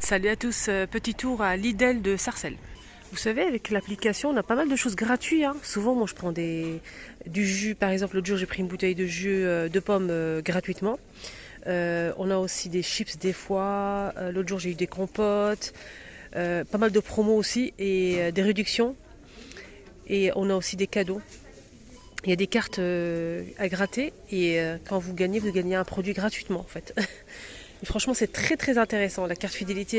Salut à tous, petit tour à Lidl de Sarcelles. Vous savez, avec l'application, on a pas mal de choses gratuites, hein. Souvent, moi, je prends du jus. Par exemple, l'autre jour, j'ai pris une bouteille de jus de pommes gratuitement. On a aussi des chips des fois. L'autre jour, j'ai eu des compotes. Pas mal de promos aussi et des réductions. Et on a aussi des cadeaux. Il y a des cartes à gratter et quand vous gagnez un produit gratuitement en fait. Et franchement, c'est très très intéressant, la carte fidélité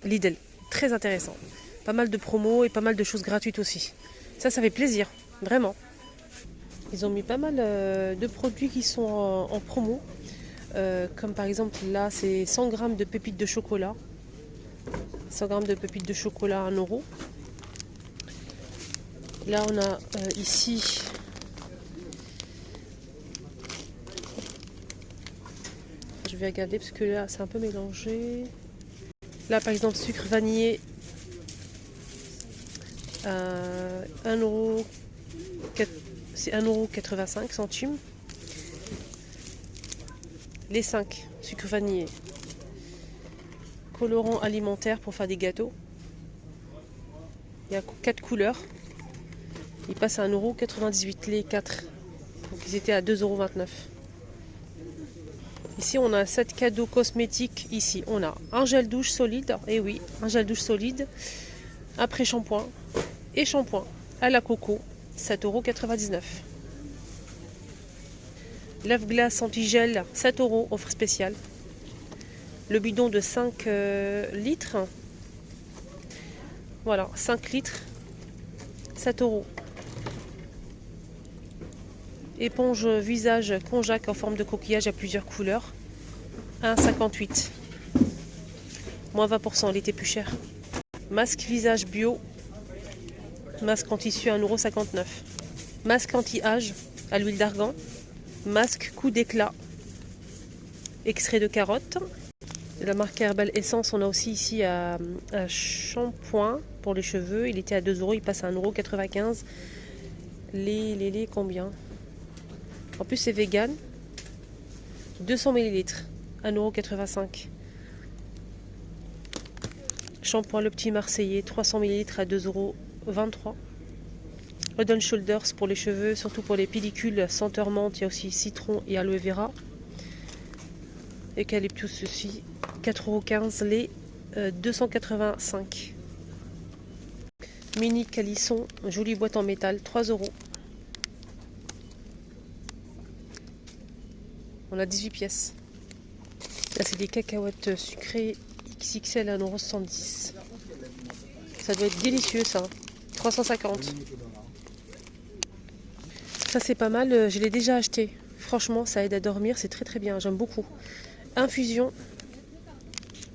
Lidl. Très intéressant. Pas mal de promos et pas mal de choses gratuites aussi. Ça fait plaisir, vraiment. Ils ont mis pas mal de produits qui sont en promo. Comme par exemple là, c'est 100 grammes de pépites de chocolat. 100 grammes de pépites de chocolat à 1 euro. Là, on a ici je vais regarder parce que là c'est un peu mélangé. Là par exemple sucre vanillé à 1 euro, c'est 1,85 €. Les 5 sucre vanillé. Colorant alimentaire pour faire des gâteaux. Il y a 4 couleurs. Ils passent à 1,98 € les 4. Donc ils étaient à 2,29 €. Ici, on a 7 cadeaux cosmétiques. Ici, on a un gel douche solide. Et oui, un gel douche solide. Après shampoing et shampoing à la coco, 7,99 €. Lave-glace anti-gel, 7 €, offre spéciale. Le bidon de 5 litres. Voilà, 5 litres, 7 €. Éponge visage Conjac en forme de coquillage à plusieurs couleurs, 1,58 €. Moins 20%, il était plus cher. Masque visage bio, masque en tissu à 1,59 €. Masque anti-âge à l'huile d'argan. Masque coup d'éclat, extrait de carotte. De la marque Herbal Essence, on a aussi ici un shampoing pour les cheveux. Il était à 2 €, il passe à 1,95 €. Les combien? En plus, c'est vegan. 200 ml, 1,85 €. Shampoing Le Petit Marseillais, 300 ml à 2,23 €. Head & Shoulders pour les cheveux, surtout pour les pellicules senteur menthe. Il y a aussi citron et aloe vera. Eucalyptus aussi, 4,15 € les 285. Mini calisson, jolie boîte en métal, 3 €. On a 18 pièces. Là, c'est des cacahuètes sucrées XXL à 1,70 €. Ça doit être délicieux, ça. 350. Ça, c'est pas mal. Je l'ai déjà acheté. Franchement, ça aide à dormir. C'est très très bien. J'aime beaucoup. Infusion.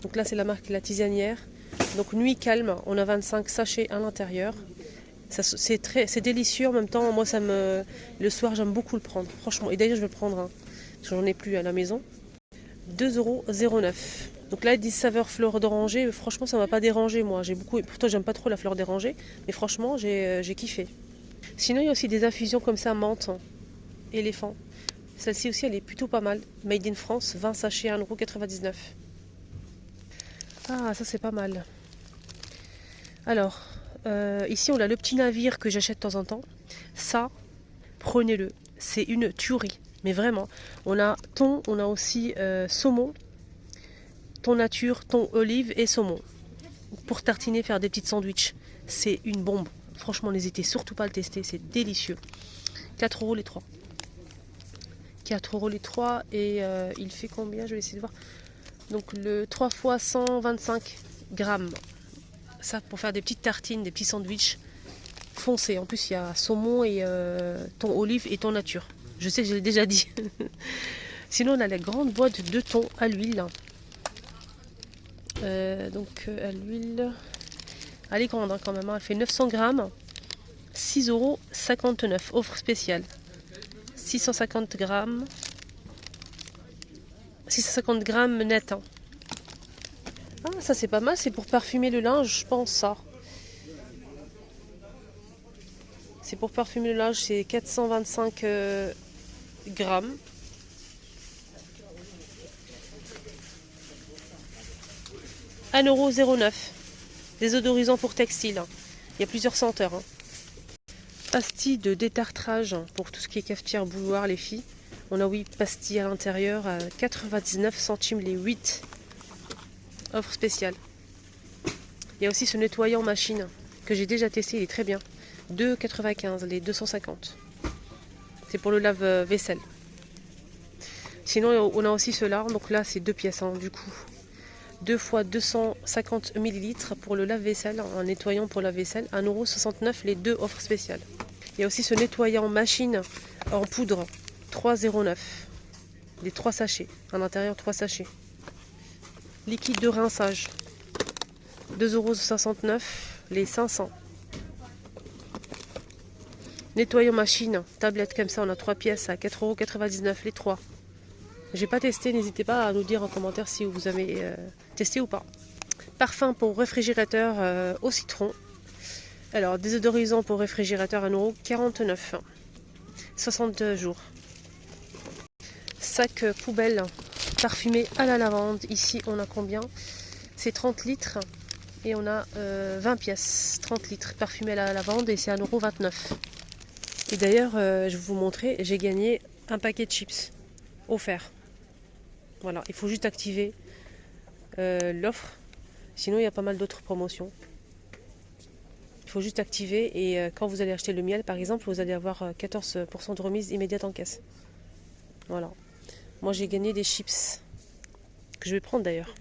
Donc là, c'est la marque La Tisanière. Donc nuit calme. On a 25 sachets à l'intérieur. C'est délicieux en même temps. Moi, le soir, j'aime beaucoup le prendre. Franchement. Et d'ailleurs, je vais le prendre. Hein. J'en ai plus à la maison. 2,09 €. Donc là, ils disent saveur fleur d'oranger. Franchement, ça m'a pas dérangé, moi. Pourtant, j'aime pas trop la fleur d'oranger. Mais franchement, j'ai kiffé. Sinon, il y a aussi des infusions comme ça, menthe, éléphant. Celle-ci aussi, elle est plutôt pas mal. Made in France, 20 sachets, 1,99 €. Ah, ça, c'est pas mal. Alors, ici, on a le petit navire que j'achète de temps en temps. Ça, prenez-le. C'est une tuerie. Mais vraiment, on a thon, on a aussi saumon, thon nature, thon olive et saumon. Pour tartiner, faire des petites sandwichs. C'est une bombe. Franchement, n'hésitez surtout pas à le tester, c'est délicieux. 4 € les 3. 4 € les 3 et il fait combien? Je vais essayer de voir. Donc le 3 fois 125 grammes. Ça pour faire des petites tartines, des petits sandwichs foncés. En plus, il y a saumon et thon olive et thon nature. Je sais que je l'ai déjà dit. Sinon, on a la grande boîte de thon à l'huile. À l'huile. Elle est grande hein, quand même. Hein. Elle fait 900 grammes. 6,59 €. Offre spéciale. 650 grammes. 650 grammes net. Hein. Ah, ça c'est pas mal. C'est pour parfumer le linge, je pense ça. C'est pour parfumer le linge. C'est 425 grammes. 1,09 €. Désodorisant pour textile. Il y a plusieurs senteurs. Pastilles de détartrage pour tout ce qui est cafetière, bouilloire, les filles. On a 8 pastilles à l'intérieur à 99 centimes les 8. Offre spéciale. Il y a aussi ce nettoyant machine que j'ai déjà testé, il est très bien. 2,95 les 250. C'est pour le lave-vaisselle. Sinon, on a aussi cela. Donc là, c'est 2 pièces du coup. 2 fois 250 ml pour le lave-vaisselle, un nettoyant pour lave-vaisselle, 1,69 € les 2 offres spéciales. Il y a aussi ce nettoyant machine en poudre, 3,09 €, les 3 sachets, à l'intérieur 3 sachets. Liquide de rinçage, 2,69 € les 500. Nettoyant machine, tablette comme ça, on a 3 pièces à 4,99 € les 3. J'ai pas testé, n'hésitez pas à nous dire en commentaire si vous avez testé ou pas. Parfum pour réfrigérateur au citron. Alors, désodorisant pour réfrigérateur 1,49 €. 60 jours. Sac poubelle parfumé à la lavande. Ici, on a combien? C'est 30 litres. Et on a 20 pièces. 30 litres parfumé à la lavande et c'est 1,29 €. Et d'ailleurs, je vais vous montrer, j'ai gagné un paquet de chips offert. Voilà, il faut juste activer l'offre. Sinon, il y a pas mal d'autres promotions. Il faut juste activer et quand vous allez acheter le miel, par exemple, vous allez avoir 14% de remise immédiate en caisse. Voilà. Moi, j'ai gagné des chips que je vais prendre d'ailleurs.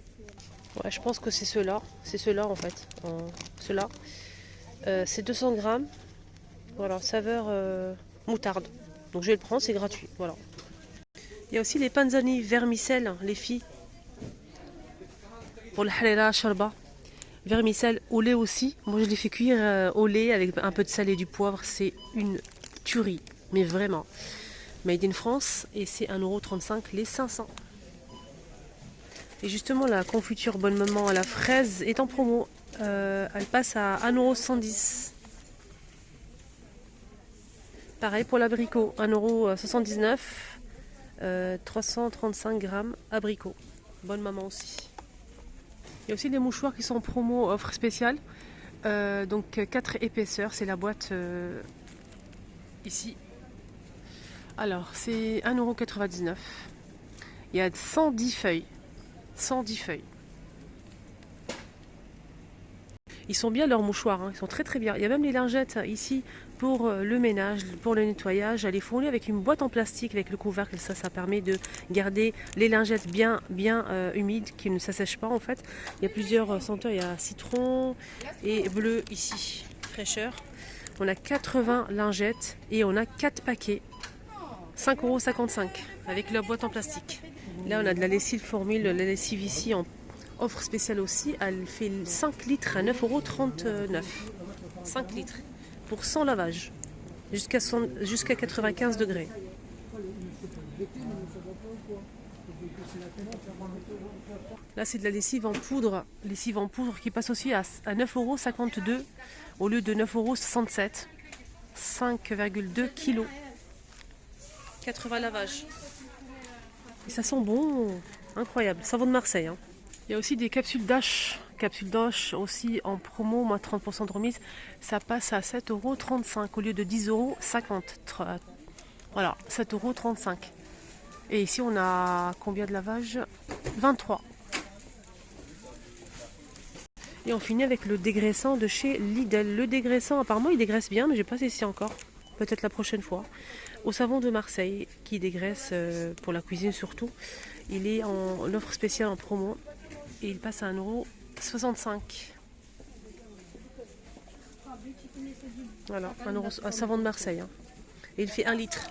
Ouais, je pense que c'est ceux-là. C'est ceux-là en fait. Ceux-là. C'est 200 grammes. Voilà, saveur moutarde. Donc je vais le prendre, c'est gratuit. Voilà. Il y a aussi les panzani vermicelles, les filles. Pour le halala sharba. Vermicelle au lait aussi. Moi je les fais cuire au lait avec un peu de sel et du poivre. C'est une tuerie. Mais vraiment. Made in France. Et c'est 1,35 € les 500. Et justement la confiture Bonne Maman à la fraise est en promo. Elle passe à 1,110 €. Pareil pour l'abricot, 1,79 €, 335 grammes abricot. Bonne Maman aussi. Il y a aussi des mouchoirs qui sont en promo, offre spéciale. Donc 4 épaisseurs, c'est la boîte ici. Alors c'est 1,99 €. Il y a 110 feuilles. 110 feuilles. Ils sont bien leurs mouchoirs, ils sont très très bien. Il y a même les lingettes ici pour le ménage, pour le nettoyage. Elle est fournie avec une boîte en plastique avec le couvercle. Ça permet de garder les lingettes bien humides, qui ne s'assèchent pas en fait. Il y a plusieurs senteurs, il y a citron et bleu ici, fraîcheur. On a 80 lingettes et on a 4 paquets. 5,55 € avec la boîte en plastique. Là on a de la lessive formule, la lessive ici en offre spéciale aussi, elle fait 5 litres à 9,39 €. 5 litres pour 100 lavages jusqu'à 95 degrés. Là c'est de la lessive en poudre qui passe aussi à 9,52 € au lieu de 9,67 €. 5,2 kg. 80 lavages. Et ça sent bon, incroyable. Savon de Marseille. Il y a aussi des capsules Dash. Capsules Dash aussi en promo, moins 30% de remise. Ça passe à 7,35 € au lieu de 10,50 €. Voilà, 7,35 €. Et ici on a combien de lavages? 23. Et on finit avec le dégraissant de chez Lidl. Le dégraissant, apparemment il dégraisse bien, mais j'ai pas essayé encore. Peut-être la prochaine fois. Au savon de Marseille, qui dégraisse pour la cuisine surtout. Il est en offre spéciale en promo. Et il passe à 1,65 €. Voilà, un savon de Marseille. Et il fait 1 litre.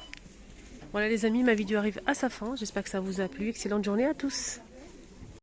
Voilà les amis, ma vidéo arrive à sa fin. J'espère que ça vous a plu. Excellente journée à tous.